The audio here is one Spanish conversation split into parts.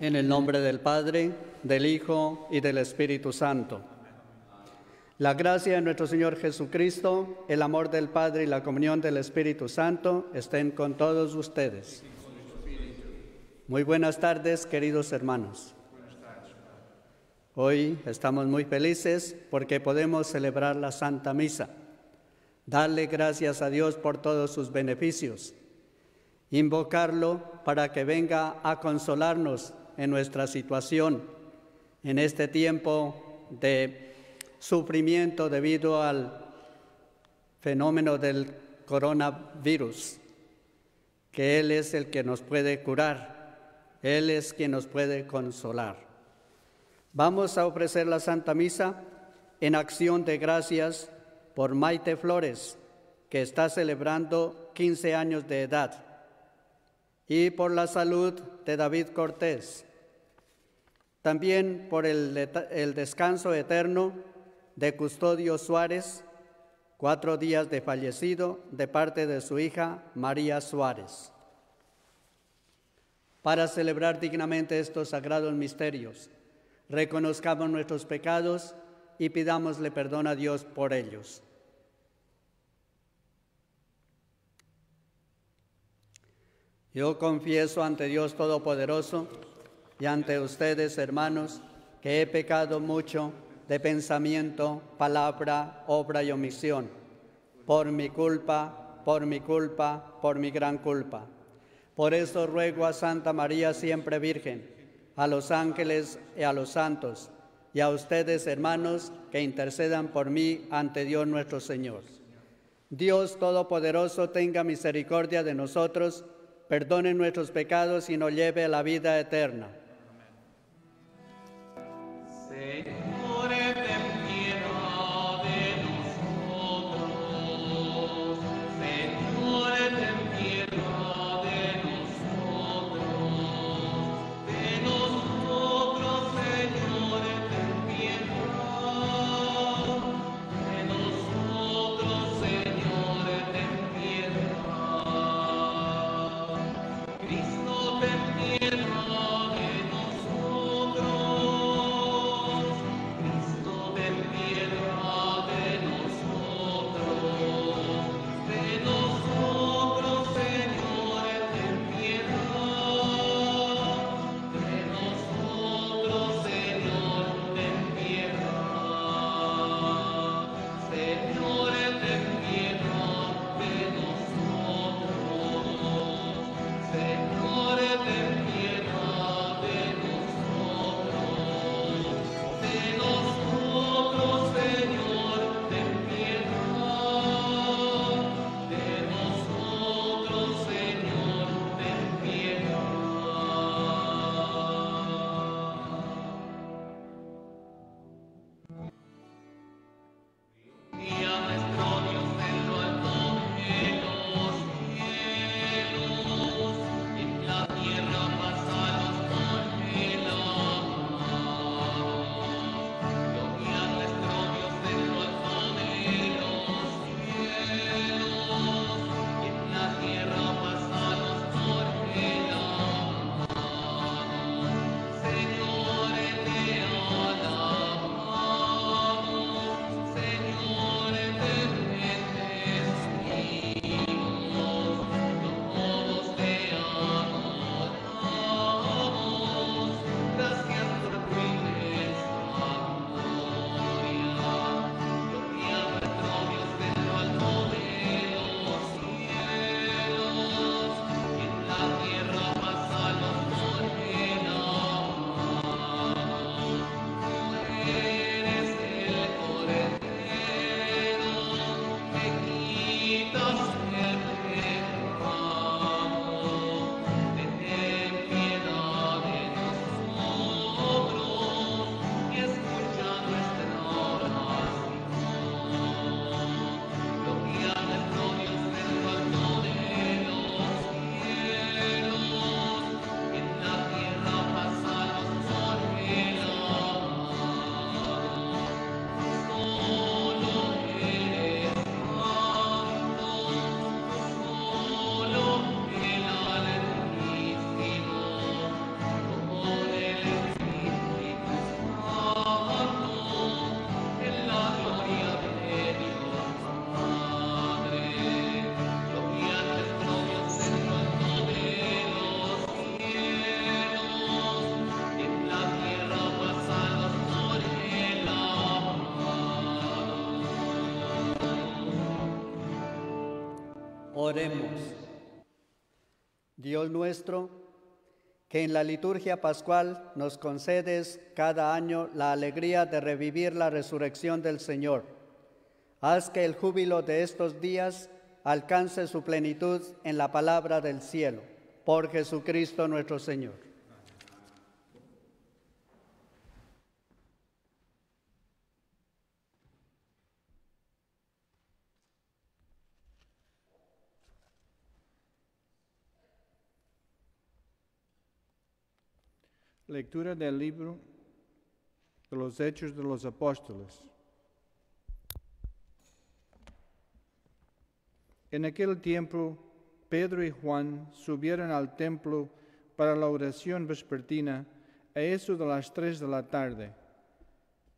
En el nombre del Padre, del Hijo y del Espíritu Santo. La gracia de nuestro Señor Jesucristo, el amor del Padre y la comunión del Espíritu Santo estén con todos ustedes. Muy buenas tardes, queridos hermanos. Hoy estamos muy felices porque podemos celebrar la Santa Misa, darle gracias a Dios por todos sus beneficios, invocarlo para que venga a consolarnos en nuestra situación, en este tiempo de sufrimiento debido al fenómeno del coronavirus, que Él es el que nos puede curar, Él es quien nos puede consolar. Vamos a ofrecer la Santa Misa en acción de gracias por Maite Flores, que está celebrando 15 años de edad, y por la salud de David Cortés. También por el descanso eterno de Custodio Suárez, 4 días de fallecido, de parte de su hija María Suárez. Para celebrar dignamente estos sagrados misterios, reconozcamos nuestros pecados y pidámosle perdón a Dios por ellos. Yo confieso ante Dios Todopoderoso y ante ustedes, hermanos, que he pecado mucho de pensamiento, palabra, obra y omisión, por mi culpa, por mi gran culpa. Por eso ruego a Santa María siempre Virgen, a los ángeles y a los santos, y a ustedes, hermanos, que intercedan por mí ante Dios nuestro Señor. Dios Todopoderoso tenga misericordia de nosotros, perdone nuestros pecados y nos lleve a la vida eterna. Señor, ten piedad de nosotros. Señor, ten piedad de nosotros. De nosotros, Señor, ten piedad. De nosotros, Señor, ten piedad. Cristo, ten piedad de Oremos. Dios nuestro, que en la liturgia pascual nos concedes cada año la alegría de revivir la resurrección del Señor, haz que el júbilo de estos días alcance su plenitud en la palabra del cielo. Por Jesucristo nuestro Señor. Lectura del libro de los Hechos de los Apóstoles. En aquel tiempo, Pedro y Juan subieron al templo para la oración vespertina a eso de las 3 de la tarde.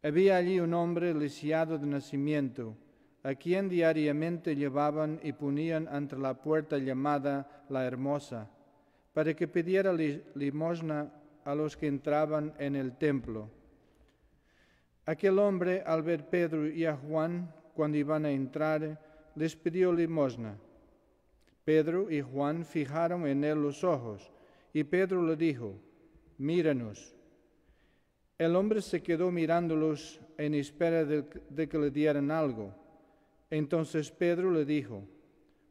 Había allí un hombre lisiado de nacimiento, a quien diariamente llevaban y ponían ante la puerta llamada La Hermosa, para que pidiera limosna a los que entraban en el templo. Aquel hombre, al ver Pedro y a Juan cuando iban a entrar, les pidió limosna. Pedro y Juan fijaron en él los ojos, y Pedro le dijo: «Míranos». El hombre se quedó mirándolos en espera de que le dieran algo. Entonces Pedro le dijo: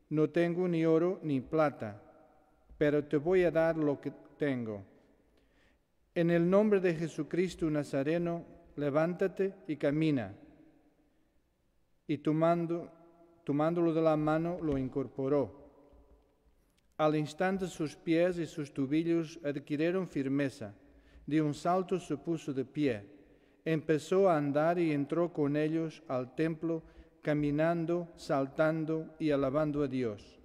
«No tengo ni oro ni plata, pero te voy a dar lo que tengo. En el nombre de Jesucristo Nazareno, levántate y camina». Y tomándolo de la mano, lo incorporó. Al instante sus pies y sus tobillos adquirieron firmeza. De un salto se puso de pie. Empezó a andar y entró con ellos al templo, caminando, saltando y alabando a Dios.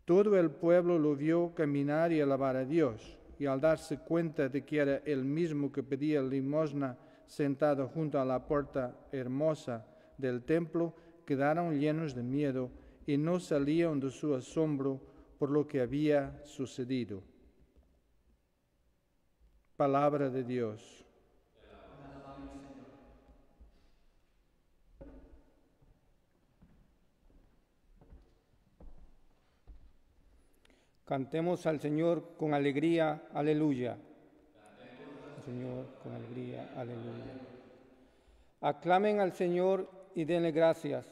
Todo el pueblo lo vio caminar y alabar a Dios, y al darse cuenta de que era el mismo que pedía limosna sentado junto a la puerta hermosa del templo, quedaron llenos de miedo y no salían de su asombro por lo que había sucedido. Palabra de Dios. Cantemos al Señor con alegría, aleluya. Al Señor con alegría, aleluya. Aclamen al Señor y denle gracias.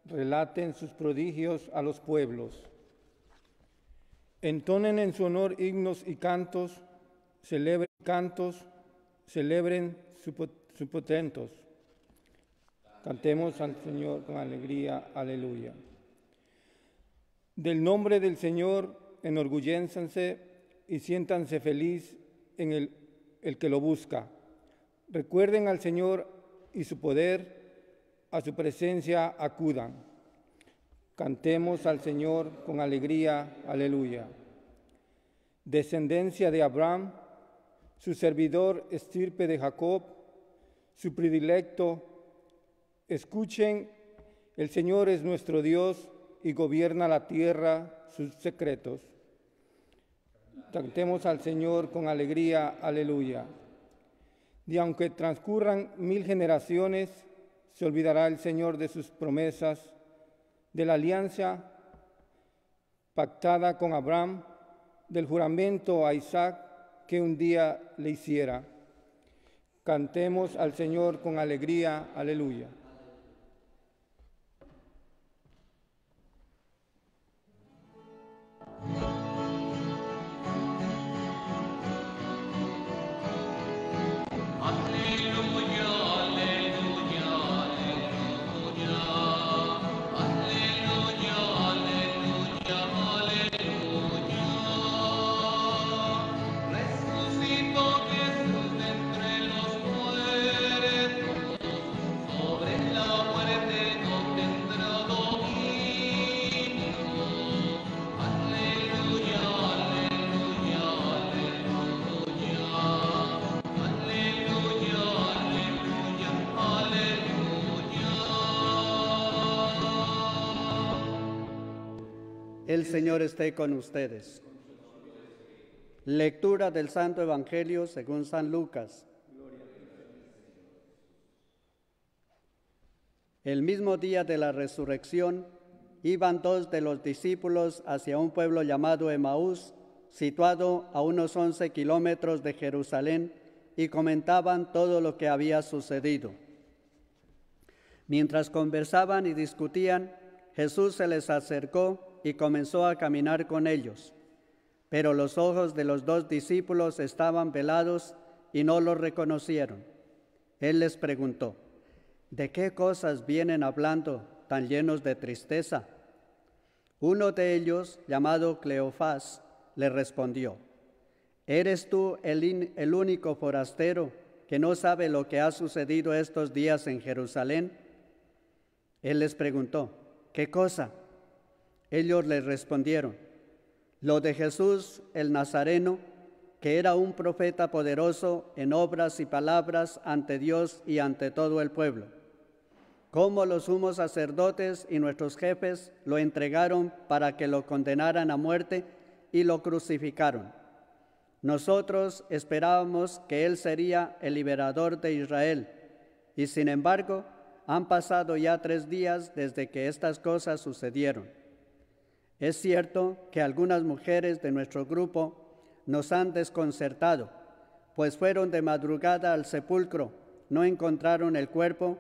Relaten sus prodigios a los pueblos. Entonen en su honor himnos y cantos, celebren sus potentos. Cantemos al Señor con alegría, aleluya. Del nombre del Señor enorgullézanse y siéntanse feliz en el que lo busca. Recuerden al Señor y su poder, a su presencia acudan. Cantemos al Señor con alegría, aleluya. Descendencia de Abraham, su servidor estirpe de Jacob, su predilecto, escuchen, el Señor es nuestro Dios y gobierna la tierra, sus secretos. Cantemos al Señor con alegría, aleluya. Y aunque transcurran 1000 generaciones, se olvidará el Señor de sus promesas, de la alianza pactada con Abraham, del juramento a Isaac que un día le hiciera. Cantemos al Señor con alegría, aleluya. El Señor esté con ustedes. Lectura del Santo Evangelio según San Lucas. El mismo día de la resurrección, iban dos de los discípulos hacia un pueblo llamado Emaús, situado a unos 11 kilómetros de Jerusalén, y comentaban todo lo que había sucedido. Mientras conversaban y discutían, Jesús se les acercó y comenzó a caminar con ellos. Pero los ojos de los dos discípulos estaban velados y no los reconocieron. Él les preguntó: ¿de qué cosas vienen hablando tan llenos de tristeza? Uno de ellos, llamado Cleofás, le respondió: ¿eres tú el único forastero que no sabe lo que ha sucedido estos días en Jerusalén? Él les preguntó: ¿qué cosa? Ellos le respondieron: lo de Jesús el Nazareno, que era un profeta poderoso en obras y palabras ante Dios y ante todo el pueblo. Cómo los sumos sacerdotes y nuestros jefes lo entregaron para que lo condenaran a muerte y lo crucificaron. Nosotros esperábamos que él sería el liberador de Israel, y sin embargo han pasado ya 3 días desde que estas cosas sucedieron. Es cierto que algunas mujeres de nuestro grupo nos han desconcertado, pues fueron de madrugada al sepulcro, no encontraron el cuerpo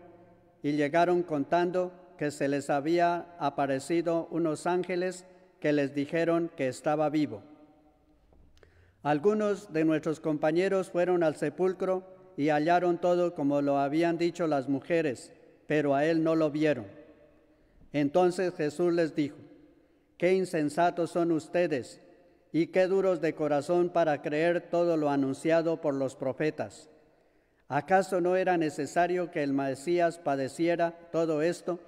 y llegaron contando que se les había aparecido unos ángeles que les dijeron que estaba vivo. Algunos de nuestros compañeros fueron al sepulcro y hallaron todo como lo habían dicho las mujeres, pero a él no lo vieron. Entonces Jesús les dijo: qué insensatos son ustedes y qué duros de corazón para creer todo lo anunciado por los profetas. ¿Acaso no era necesario que el Mesías padeciera todo esto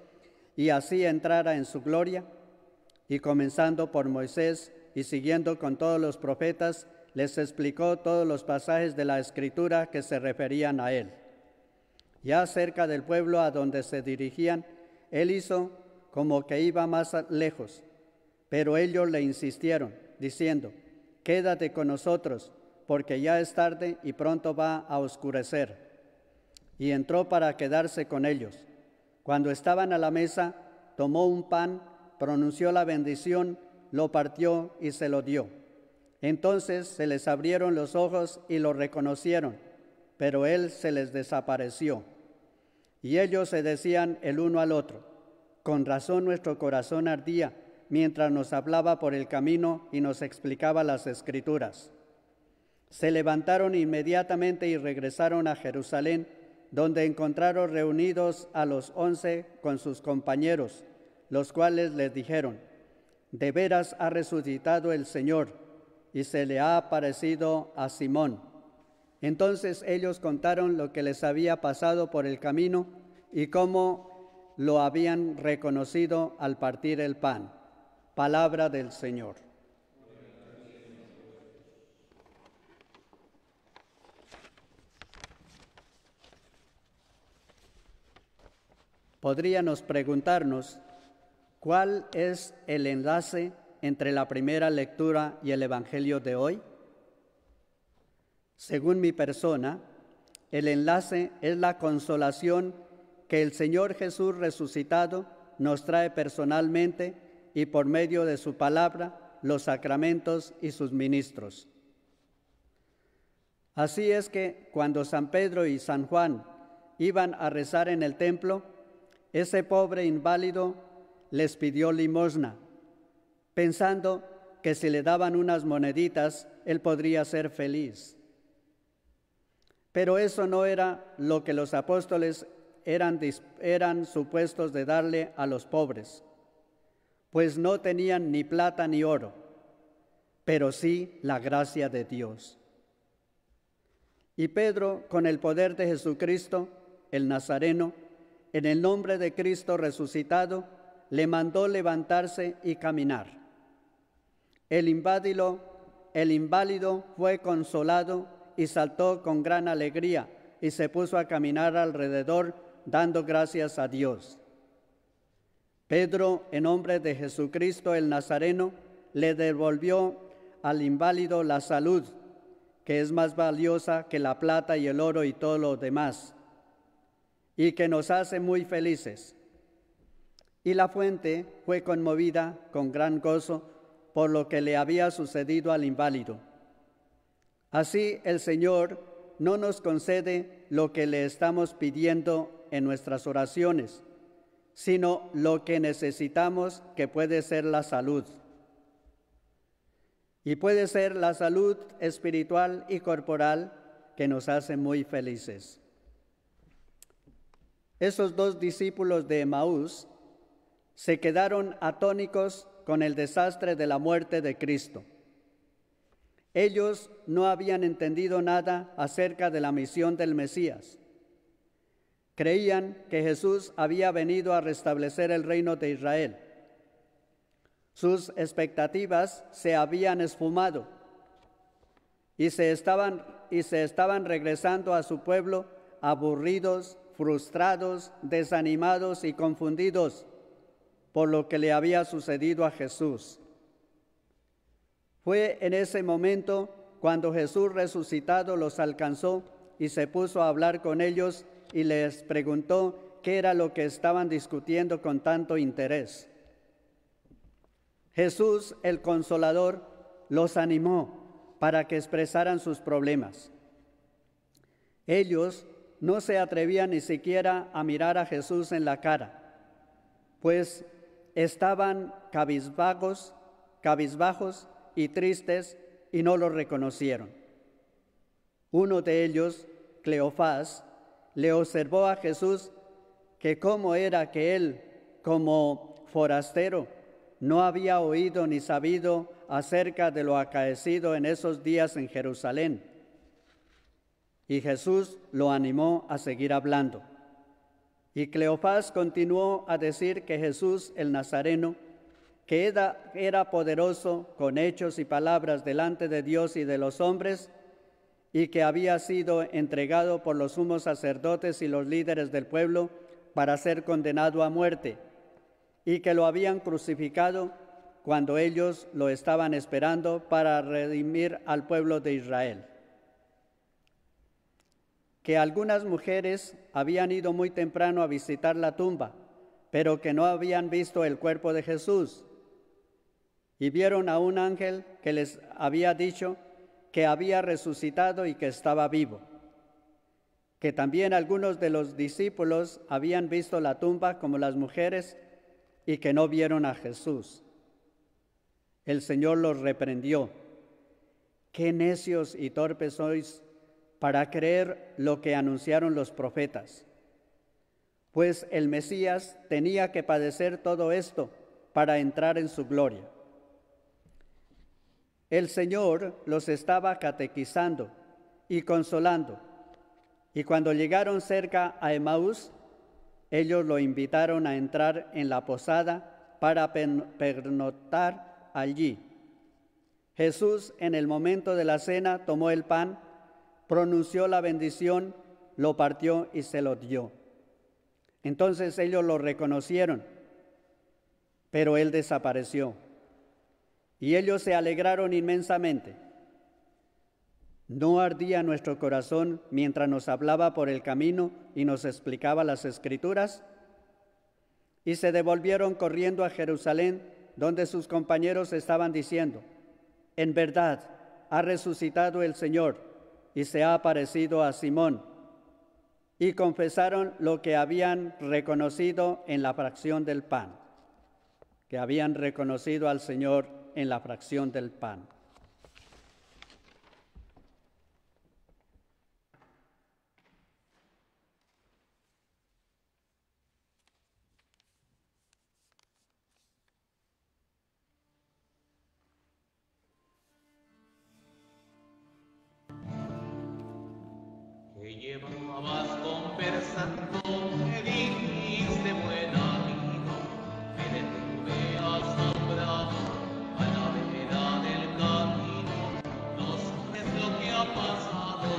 y así entrara en su gloria? Y comenzando por Moisés y siguiendo con todos los profetas, les explicó todos los pasajes de la Escritura que se referían a él. Ya cerca del pueblo a donde se dirigían, él hizo como que iba más lejos, pero ellos le insistieron, diciendo: quédate con nosotros, porque ya es tarde y pronto va a oscurecer. Y entró para quedarse con ellos. Cuando estaban a la mesa, tomó un pan, pronunció la bendición, lo partió y se lo dio. Entonces se les abrieron los ojos y lo reconocieron, pero él se les desapareció. Y ellos se decían el uno al otro: con razón nuestro corazón ardía mientras nos hablaba por el camino y nos explicaba las Escrituras. Se levantaron inmediatamente y regresaron a Jerusalén, donde encontraron reunidos a los 11 con sus compañeros, los cuales les dijeron: de veras ha resucitado el Señor, y se le ha aparecido a Simón. Entonces ellos contaron lo que les había pasado por el camino y cómo lo habían reconocido al partir el pan. Palabra del Señor. Podríamos preguntarnos, ¿cuál es el enlace entre la primera lectura y el Evangelio de hoy? Según mi persona, el enlace es la consolación que el Señor Jesús resucitado nos trae personalmente y por medio de su palabra, los sacramentos y sus ministros. Así es que cuando San Pedro y San Juan iban a rezar en el templo, ese pobre inválido les pidió limosna, pensando que si le daban unas moneditas, él podría ser feliz. Pero eso no era lo que los apóstoles eran supuestos de darle a los pobres, pues no tenían ni plata ni oro, pero sí la gracia de Dios. Y Pedro, con el poder de Jesucristo, el Nazareno, en el nombre de Cristo resucitado, le mandó levantarse y caminar. El inválido fue consolado y saltó con gran alegría y se puso a caminar alrededor, dando gracias a Dios. Pedro, en nombre de Jesucristo el Nazareno, le devolvió al inválido la salud, que es más valiosa que la plata y el oro y todo lo demás, y que nos hace muy felices. Y la fuente fue conmovida con gran gozo por lo que le había sucedido al inválido. Así el Señor no nos concede lo que le estamos pidiendo en nuestras oraciones, sino lo que necesitamos, que puede ser la salud. Y puede ser la salud espiritual y corporal que nos hace muy felices. Esos dos discípulos de Emaús se quedaron atónitos con el desastre de la muerte de Cristo. Ellos no habían entendido nada acerca de la misión del Mesías. Creían que Jesús había venido a restablecer el reino de Israel. Sus expectativas se habían esfumado y se estaban regresando a su pueblo aburridos, frustrados, desanimados y confundidos por lo que le había sucedido a Jesús. Fue en ese momento cuando Jesús resucitado los alcanzó y se puso a hablar con ellos y les preguntó qué era lo que estaban discutiendo con tanto interés. Jesús, el Consolador, los animó para que expresaran sus problemas. Ellos no se atrevían ni siquiera a mirar a Jesús en la cara, pues estaban cabizbajos y tristes y no lo reconocieron. Uno de ellos, Cleofás, le observó a Jesús que cómo era que él, como forastero, no había oído ni sabido acerca de lo acaecido en esos días en Jerusalén. Y Jesús lo animó a seguir hablando. Y Cleofás continuó a decir que Jesús el Nazareno, que era poderoso con hechos y palabras delante de Dios y de los hombres, y que había sido entregado por los sumos sacerdotes y los líderes del pueblo para ser condenado a muerte, y que lo habían crucificado cuando ellos lo estaban esperando para redimir al pueblo de Israel. Que algunas mujeres habían ido muy temprano a visitar la tumba, pero que no habían visto el cuerpo de Jesús, y vieron a un ángel que les había dicho que había resucitado y que estaba vivo. Que también algunos de los discípulos habían visto la tumba como las mujeres y que no vieron a Jesús. El Señor los reprendió. ¡Qué necios y torpes sois para creer lo que anunciaron los profetas! Pues el Mesías tenía que padecer todo esto para entrar en su gloria. El Señor los estaba catequizando y consolando, y cuando llegaron cerca a Emaús, ellos lo invitaron a entrar en la posada para pernoctar allí. Jesús, en el momento de la cena, tomó el pan, pronunció la bendición, lo partió y se lo dio. Entonces ellos lo reconocieron, pero él desapareció. Y ellos se alegraron inmensamente. ¿No ardía nuestro corazón mientras nos hablaba por el camino y nos explicaba las Escrituras? Y se devolvieron corriendo a Jerusalén, donde sus compañeros estaban diciendo: en verdad, ha resucitado el Señor y se ha aparecido a Simón. Y confesaron lo que habían reconocido en la fracción del pan, que habían reconocido al Señor en la fracción del pan. Que llevabas conversando, me dijiste buen amigo, me detuve asombrado a la vera del camino. No sabes lo que ha pasado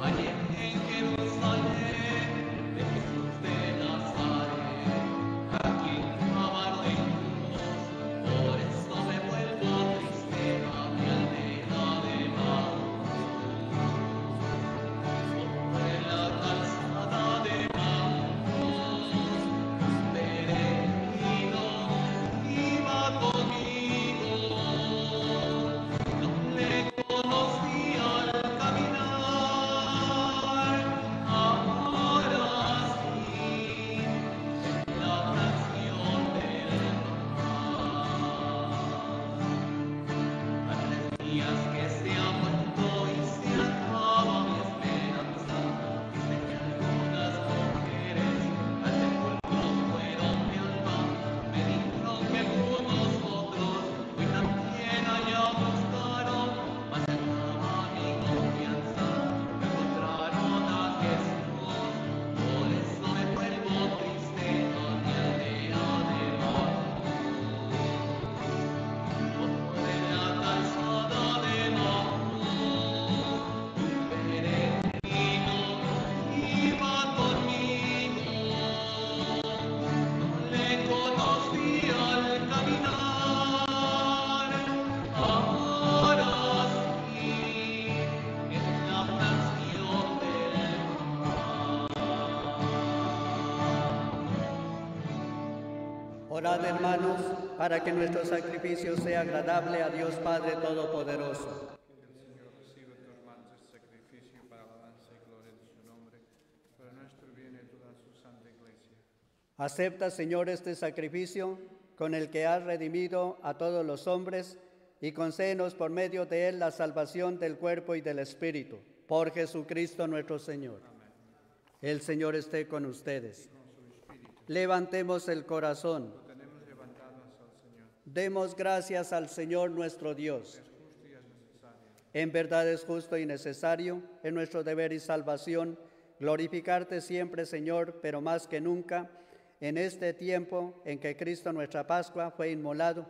ayer en Jerusalén, de Jesús de Nazaret, a quien clavaron en cruz. Por eso me vuelvo triste a mi aldea de Emaús. Sobre la calzada de Emaús Orad, hermanos, para que nuestro sacrificio sea agradable a Dios Padre Todopoderoso. Que el Señor reciba de tus manos este sacrificio para alabanza y gloria de su nombre, para nuestro bien y toda su santa iglesia. Acepta, Señor, este sacrificio con el que has redimido a todos los hombres y concédenos por medio de él la salvación del cuerpo y del espíritu. Por Jesucristo nuestro Señor. Amén. El Señor esté con ustedes. Levantemos el corazón. Lo tenemos levantado hacia el Señor. Demos gracias al Señor nuestro Dios. Es justo y es necesario. En verdad es justo y necesario, en nuestro deber y salvación, glorificarte siempre, Señor, pero más que nunca, en este tiempo en que Cristo nuestra Pascua fue inmolado,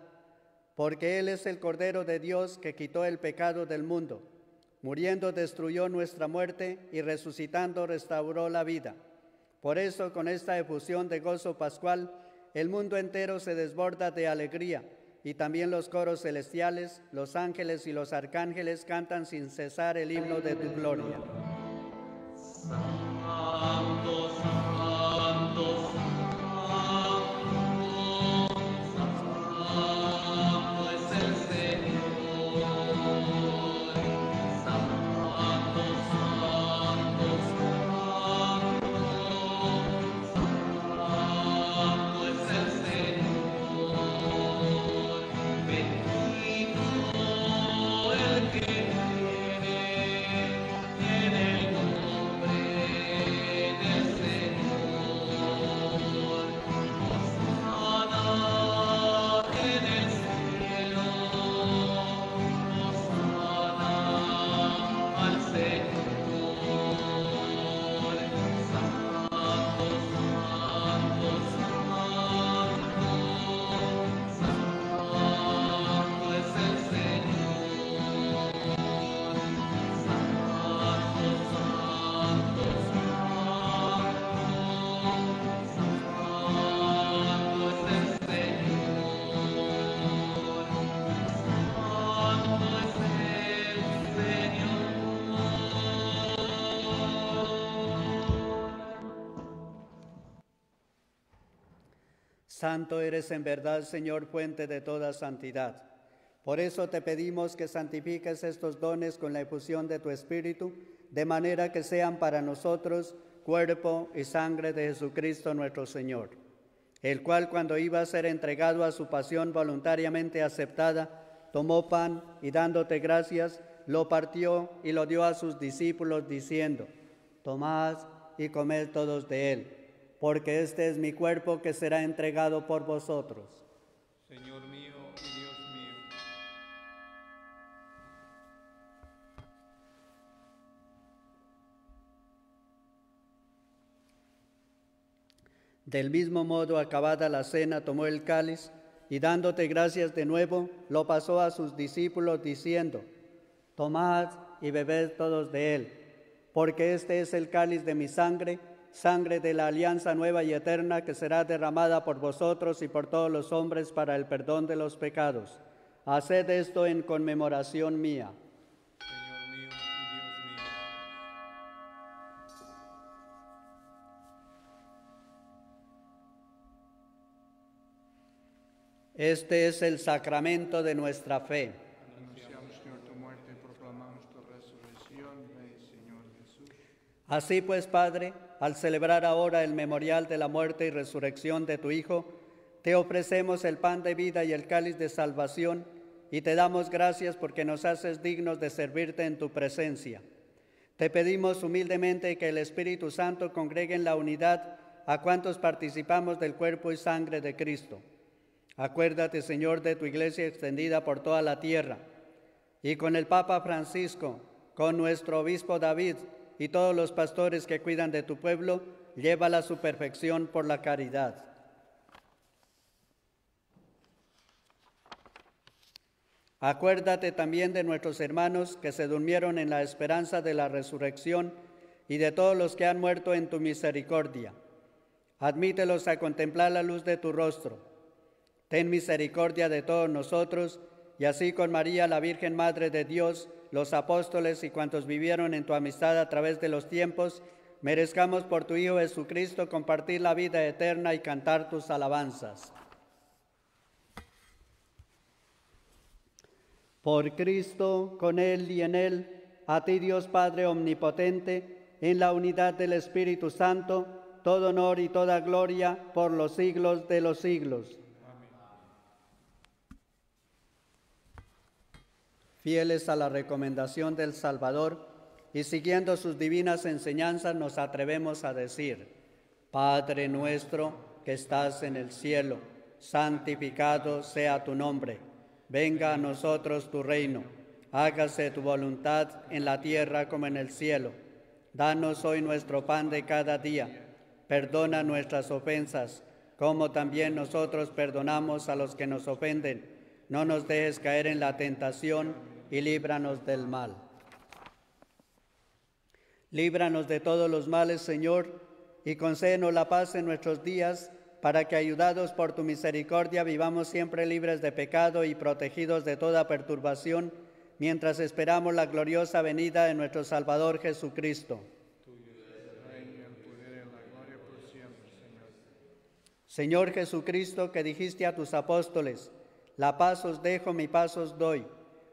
porque Él es el Cordero de Dios que quitó el pecado del mundo. Muriendo destruyó nuestra muerte y resucitando restauró la vida. Por eso, con esta efusión de gozo pascual, el mundo entero se desborda de alegría, y también los coros celestiales, los ángeles y los arcángeles cantan sin cesar el himno de tu gloria. Santo, santo, santo es el Señor. Santo, santo, santo es el Señor. Bendito el que viene en el nombre del Señor. Hosana en el cielo, hosana al Señor. Santo, santo, santo es el Señor. Santo, santo, santo es el Señor. Santo es Santo eres en verdad, Señor, fuente de toda santidad. Por eso te pedimos que santifiques estos dones con la efusión de tu Espíritu, de manera que sean para nosotros cuerpo y sangre de Jesucristo nuestro Señor, el cual, cuando iba a ser entregado a su pasión voluntariamente aceptada, tomó pan y, dándote gracias, lo partió y lo dio a sus discípulos, diciendo: Tomad y comed todos de él, porque este es mi cuerpo que será entregado por vosotros. Señor mío y Dios mío. Del mismo modo, acabada la cena, tomó el cáliz y, dándote gracias de nuevo, lo pasó a sus discípulos, diciendo: Tomad y bebed todos de él, porque este es el cáliz de mi sangre, sangre de la alianza nueva y eterna, que será derramada por vosotros y por todos los hombres para el perdón de los pecados. Haced esto en conmemoración mía. Señor mío y Dios mío. Este es el sacramento de nuestra fe. Anunciamos, Señor, tu muerte y proclamamos tu resurrección. Ven, Señor Jesús. Así pues, Padre, al celebrar ahora el memorial de la muerte y resurrección de tu Hijo, te ofrecemos el pan de vida y el cáliz de salvación, y te damos gracias porque nos haces dignos de servirte en tu presencia. Te pedimos humildemente que el Espíritu Santo congregue en la unidad a cuantos participamos del cuerpo y sangre de Cristo. Acuérdate, Señor, de tu iglesia extendida por toda la tierra, y con el Papa Francisco, con nuestro obispo David y todos los pastores que cuidan de tu pueblo, llévala a su perfección por la caridad. Acuérdate también de nuestros hermanos que se durmieron en la esperanza de la resurrección y de todos los que han muerto en tu misericordia. Admítelos a contemplar la luz de tu rostro. Ten misericordia de todos nosotros, y así con María, la Virgen Madre de Dios, los apóstoles y cuantos vivieron en tu amistad a través de los tiempos, merezcamos por tu Hijo Jesucristo compartir la vida eterna y cantar tus alabanzas. Por Cristo, con Él y en Él, a ti Dios Padre Omnipotente, en la unidad del Espíritu Santo, todo honor y toda gloria por los siglos de los siglos. Fieles a la recomendación del Salvador y siguiendo sus divinas enseñanzas, nos atrevemos a decir: Padre nuestro que estás en el cielo, santificado sea tu nombre. Venga a nosotros tu reino. Hágase tu voluntad en la tierra como en el cielo. Danos hoy nuestro pan de cada día. Perdona nuestras ofensas, como también nosotros perdonamos a los que nos ofenden. No nos dejes caer en la tentación y líbranos del mal. Líbranos de todos los males, Señor, y concédenos la paz en nuestros días, para que, ayudados por tu misericordia, vivamos siempre libres de pecado y protegidos de toda perturbación, mientras esperamos la gloriosa venida de nuestro Salvador Jesucristo. Señor Jesucristo, que dijiste a tus apóstoles: la paz os dejo, mi paz os doy.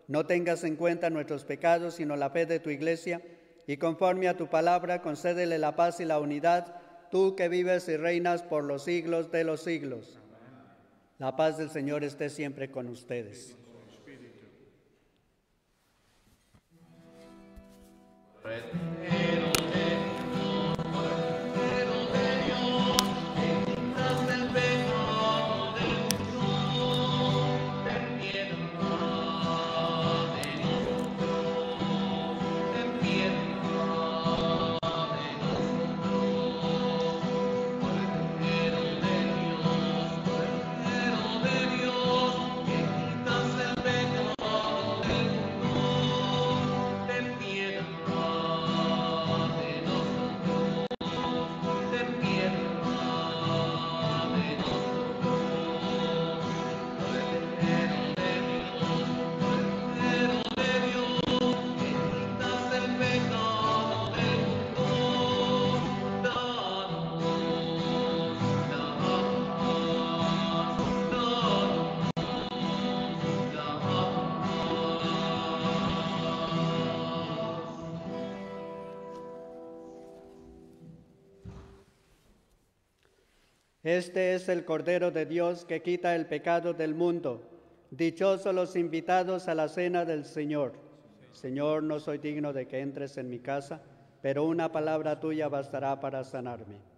No tengas en cuenta nuestros pecados, sino la fe de tu Iglesia, y conforme a tu palabra, concédele la paz y la unidad, tú que vives y reinas por los siglos de los siglos. Amén. La paz del Señor esté siempre con ustedes. Este es el Cordero de Dios que quita el pecado del mundo. Dichosos los invitados a la cena del Señor. Señor, no soy digno de que entres en mi casa, pero una palabra tuya bastará para sanarme.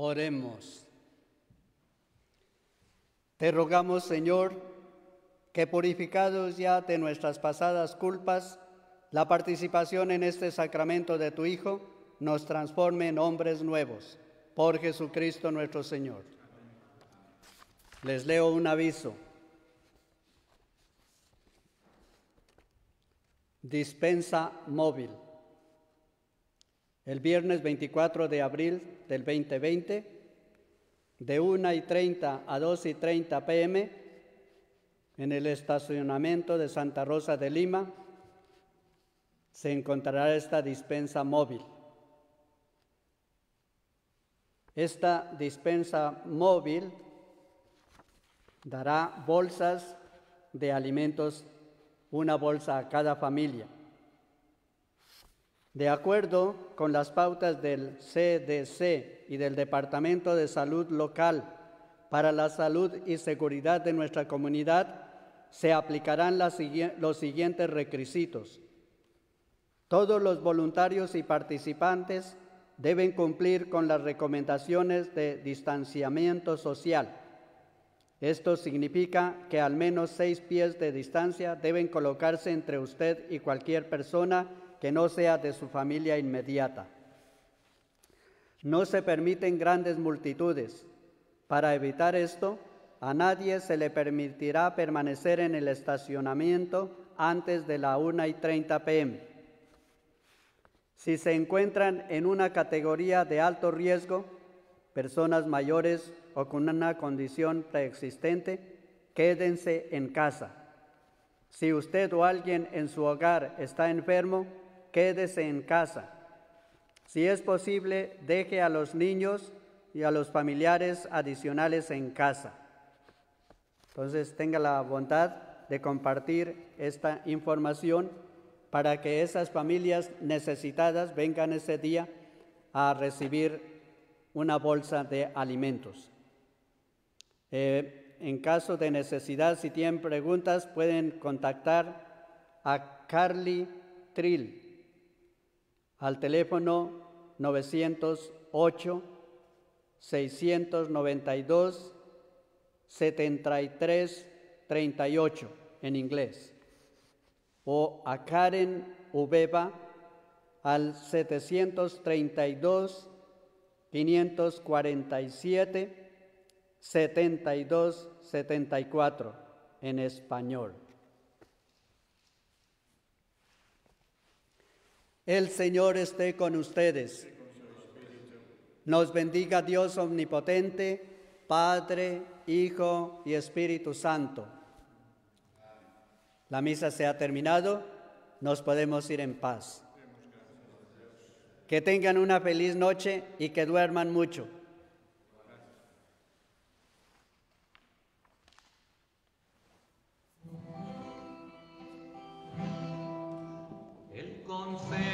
Oremos. Te rogamos, Señor, que purificados ya de nuestras pasadas culpas, la participación en este sacramento de tu Hijo nos transforme en hombres nuevos. Por Jesucristo nuestro Señor. Les leo un aviso. Dispensa móvil. El viernes 24 de abril del 2020, de 1:30 a 2:30 p.m., en el estacionamiento de Santa Rosa de Lima, se encontrará esta dispensa móvil. Esta dispensa móvil dará bolsas de alimentos, una bolsa a cada familia. De acuerdo con las pautas del CDC y del Departamento de Salud Local para la salud y seguridad de nuestra comunidad, se aplicarán los siguientes requisitos. Todos los voluntarios y participantes deben cumplir con las recomendaciones de distanciamiento social. Esto significa que al menos 6 pies de distancia deben colocarse entre usted y cualquier persona que no sea de su familia inmediata. No se permiten grandes multitudes. Para evitar esto, a nadie se le permitirá permanecer en el estacionamiento antes de la 1:30 p.m. Si se encuentran en una categoría de alto riesgo, personas mayores o con una condición preexistente, quédense en casa. Si usted o alguien en su hogar está enfermo, quédese en casa. Si es posible, deje a los niños y a los familiares adicionales en casa. Entonces, tenga la bondad de compartir esta información para que esas familias necesitadas vengan ese día a recibir una bolsa de alimentos. En caso de necesidad, si tienen preguntas, pueden contactar a Carly Trill al teléfono 908-692-7338 en inglés, o a Karen Ubeba al 732-547-7274 en español. El Señor esté con ustedes. Nos bendiga Dios omnipotente, Padre, Hijo y Espíritu Santo. La misa se ha terminado, nos podemos ir en paz. Que tengan una feliz noche y que duerman mucho. El consejo